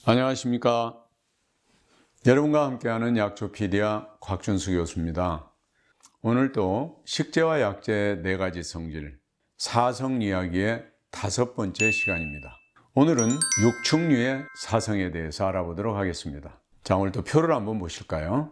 안녕하십니까. 여러분과 함께하는 약초피디아 곽준수 교수입니다. 오늘도 식재와 약재 4가지 성질, 사성 이야기의 5번째 시간입니다. 오늘은 육축류의 사성에 대해서 알아보도록 하겠습니다. 자, 오늘도 표를 한번 보실까요?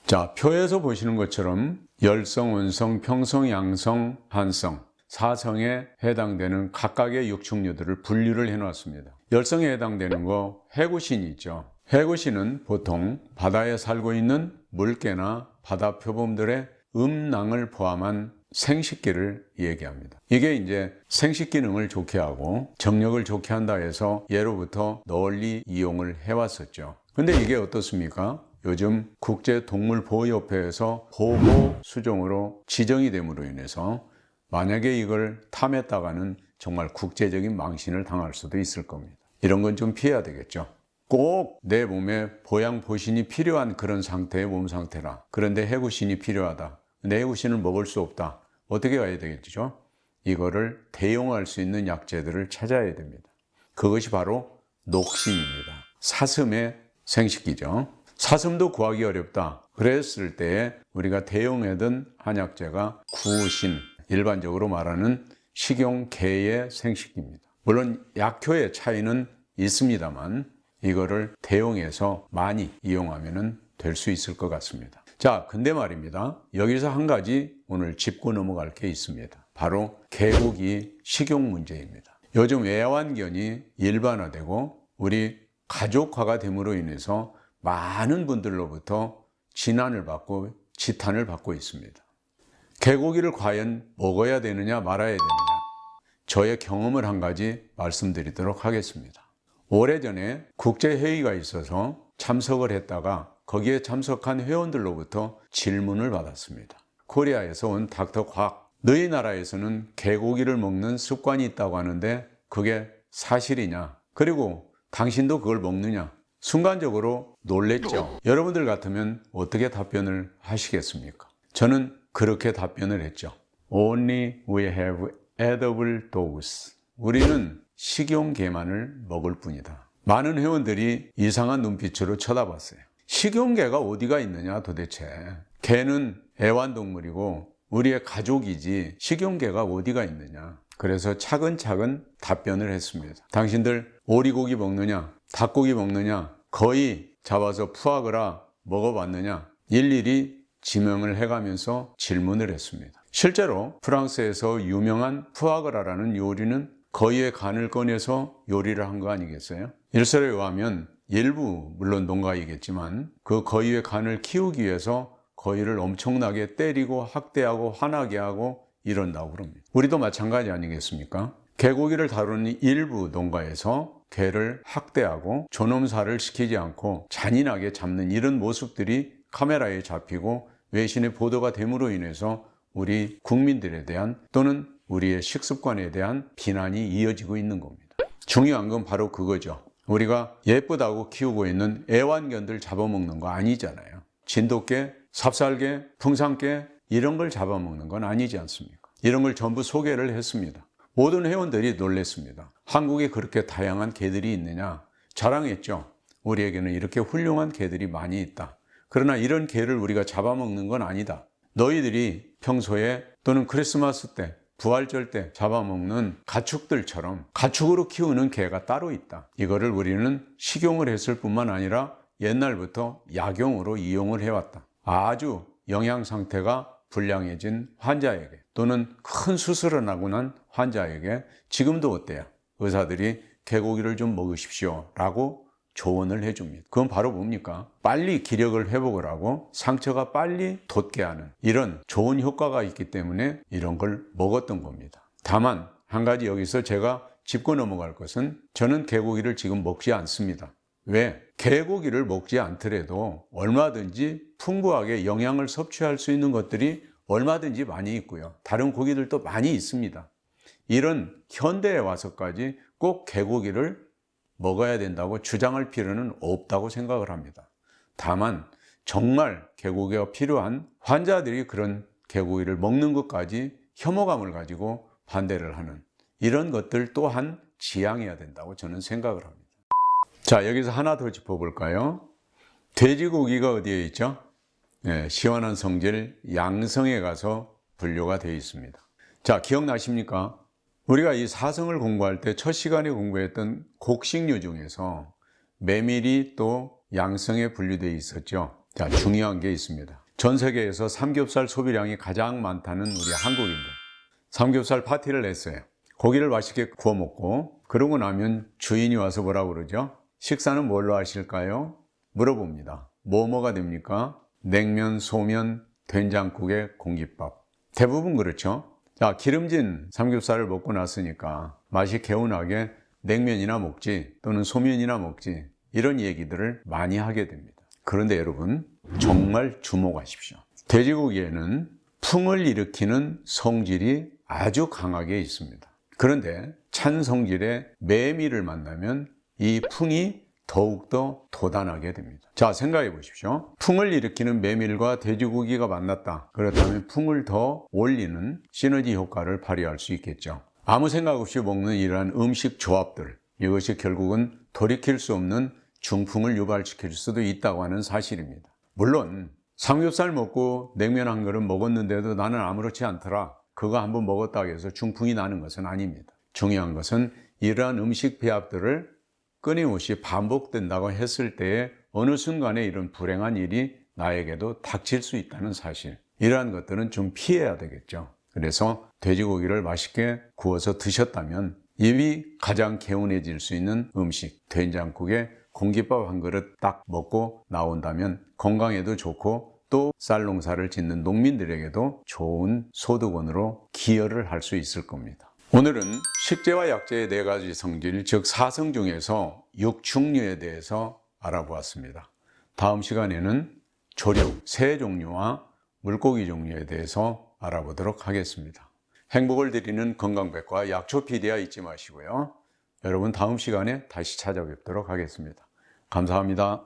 자, 표에서 보시는 것처럼 열성, 원성, 평성, 양성, 한성, 사성에 해당되는 각각의 육축류들을 분류를 해놨습니다. 열성에 해당되는 거 해구신이 있죠. 해구신은 보통 바다에 살고 있는 물개나 바다 표범들의 음낭을 포함한 생식기를 얘기합니다. 이게 이제 생식 기능을 좋게 하고 정력을 좋게 한다 해서 예로부터 널리 이용을 해왔었죠. 근데 이게 어떻습니까? 요즘 국제동물보호협회에서 보호 수종으로 지정이 됨으로 인해서 만약에 이걸 탐했다가는 정말 국제적인 망신을 당할 수도 있을 겁니다. 이런 건 좀 피해야 되겠죠. 꼭 내 몸에 보양보신이 필요한 그런 상태의 몸 상태라. 그런데 해구신이 필요하다. 근데 해구신을 먹을 수 없다. 어떻게 해야 되겠죠? 이거를 대용할 수 있는 약재들을 찾아야 됩니다. 그것이 바로 녹신입니다. 사슴의 생식기죠. 사슴도 구하기 어렵다. 그랬을 때 우리가 대용하던 한약재가 구신, 일반적으로 말하는 식용개의 생식기입니다. 물론 약효의 차이는 있습니다만 이거를 대용해서 많이 이용하면 될 수 있을 것 같습니다. 자, 근데 말입니다. 여기서 한 가지 오늘 짚고 넘어갈 게 있습니다. 바로 개고기 식용 문제입니다. 요즘 애완견이 일반화되고 우리 가족화가 됨으로 인해서 많은 분들로부터 진안을 받고 지탄을 받고 있습니다. 개고기를 과연 먹어야 되느냐 말아야 되느냐, 저의 경험을 한 가지 말씀드리도록 하겠습니다. 오래전에 국제회의가 있어서 참석을 했다가 거기에 참석한 회원들로부터 질문을 받았습니다. 코리아에서 온 닥터 곽, 너희 나라에서는 개고기를 먹는 습관이 있다고 하는데 그게 사실이냐? 그리고 당신도 그걸 먹느냐? 순간적으로 놀랬죠. 여러분들 같으면 어떻게 답변을 하시겠습니까? 저는 그렇게 답변을 했죠. Only we have edible dogs. 우리는 식용개만을 먹을 뿐이다. 많은 회원들이 이상한 눈빛으로 쳐다봤어요. 식용개가 어디가 있느냐 도대체. 개는 애완동물이고 우리의 가족이지 식용개가 어디가 있느냐. 그래서 차근차근 답변을 했습니다. 당신들 오리고기 먹느냐, 닭고기 먹느냐, 거의 잡아서 푸아그라 먹어봤느냐, 일일이 지명을 해가면서 질문을 했습니다. 실제로 프랑스에서 유명한 푸아그라라는 요리는 거위의 간을 꺼내서 요리를 한 거 아니겠어요? 일설에 의하면 일부 물론 농가이겠지만 그 거위의 간을 키우기 위해서 거위를 엄청나게 때리고 학대하고 화나게 하고 이런다고 그럽니다. 우리도 마찬가지 아니겠습니까? 개고기를 다루는 일부 농가에서 개를 학대하고 존엄사를 시키지 않고 잔인하게 잡는 이런 모습들이 카메라에 잡히고 외신의 보도가 됨으로 인해서 우리 국민들에 대한 또는 우리의 식습관에 대한 비난이 이어지고 있는 겁니다. 중요한 건 바로 그거죠. 우리가 예쁘다고 키우고 있는 애완견들 잡아먹는 거 아니잖아요. 진돗개, 삽살개, 풍산개 이런 걸 잡아먹는 건 아니지 않습니까? 이런 걸 전부 소개를 했습니다. 모든 회원들이 놀랐습니다. 한국에 그렇게 다양한 개들이 있느냐 자랑했죠. 우리에게는 이렇게 훌륭한 개들이 많이 있다. 그러나 이런 개를 우리가 잡아먹는 건 아니다. 너희들이 평소에 또는 크리스마스 때, 부활절 때 잡아먹는 가축들처럼 가축으로 키우는 개가 따로 있다. 이거를 우리는 식용을 했을 뿐만 아니라 옛날부터 약용으로 이용을 해왔다. 아주 영양 상태가 불량해진 환자에게 또는 큰 수술을 하고 난 환자에게 지금도 어때요? 의사들이 개고기를 좀 먹으십시오 라고 조언을 해줍니다. 그건 바로 뭡니까? 빨리 기력을 회복을 하고 상처가 빨리 돋게 하는 이런 좋은 효과가 있기 때문에 이런 걸 먹었던 겁니다. 다만 한 가지 여기서 제가 짚고 넘어갈 것은 저는 개고기를 지금 먹지 않습니다. 왜? 개고기를 먹지 않더라도 얼마든지 풍부하게 영양을 섭취할 수 있는 것들이 얼마든지 많이 있고요. 다른 고기들도 많이 있습니다. 이런 현대에 와서까지 꼭 개고기를 먹어야 된다고 주장할 필요는 없다고 생각을 합니다. 다만 정말 개고기가 필요한 환자들이 그런 개고기를 먹는 것까지 혐오감을 가지고 반대를 하는 이런 것들 또한 지양해야 된다고 저는 생각을 합니다. 자, 여기서 하나 더 짚어볼까요? 돼지고기가 어디에 있죠? 네, 시원한 성질 양성에 가서 분류가 되어 있습니다. 자, 기억나십니까? 우리가 이 사성을 공부할 때 첫 시간에 공부했던 곡식류 중에서 메밀이 또 양성에 분류되어 있었죠. 자, 중요한 게 있습니다. 전 세계에서 삼겹살 소비량이 가장 많다는 우리 한국인들. 삼겹살 파티를 냈어요. 고기를 맛있게 구워 먹고 그러고 나면 주인이 와서 뭐라고 그러죠? 식사는 뭘로 하실까요? 물어봅니다. 뭐가 됩니까? 냉면, 소면, 된장국에 공깃밥. 대부분 그렇죠. 자, 기름진 삼겹살을 먹고 났으니까 맛이 개운하게 냉면이나 먹지 또는 소면이나 먹지 이런 얘기들을 많이 하게 됩니다. 그런데 여러분 정말 주목하십시오. 돼지고기에는 풍을 일으키는 성질이 아주 강하게 있습니다. 그런데 찬 성질의 메밀을 만나면 이 풍이 더욱더 돋아나게 됩니다. 자, 생각해 보십시오. 풍을 일으키는 메밀과 돼지고기가 만났다. 그렇다면 풍을 더 올리는 시너지 효과를 발휘할 수 있겠죠. 아무 생각 없이 먹는 이러한 음식 조합들, 이것이 결국은 돌이킬 수 없는 중풍을 유발시킬 수도 있다고 하는 사실입니다. 물론 삼겹살 먹고 냉면 한 그릇 먹었는데도 나는 아무렇지 않더라. 그거 한번 먹었다고 해서 중풍이 나는 것은 아닙니다. 중요한 것은 이러한 음식 배합들을 끊임없이 반복된다고 했을 때에 어느 순간에 이런 불행한 일이 나에게도 닥칠 수 있다는 사실. 이러한 것들은 좀 피해야 되겠죠. 그래서 돼지고기를 맛있게 구워서 드셨다면 입이 가장 개운해질 수 있는 음식, 된장국에 공깃밥 한 그릇 딱 먹고 나온다면 건강에도 좋고 또 쌀농사를 짓는 농민들에게도 좋은 소득원으로 기여를 할 수 있을 겁니다. 오늘은 식재와 약재의 4가지 성질, 즉 사성 중에서 육축류에 대해서 알아보았습니다. 다음 시간에는 조류, 새 종류와 물고기 종류에 대해서 알아보도록 하겠습니다. 행복을 드리는 건강백과 약초피디아 잊지 마시고요. 여러분 다음 시간에 다시 찾아뵙도록 하겠습니다. 감사합니다.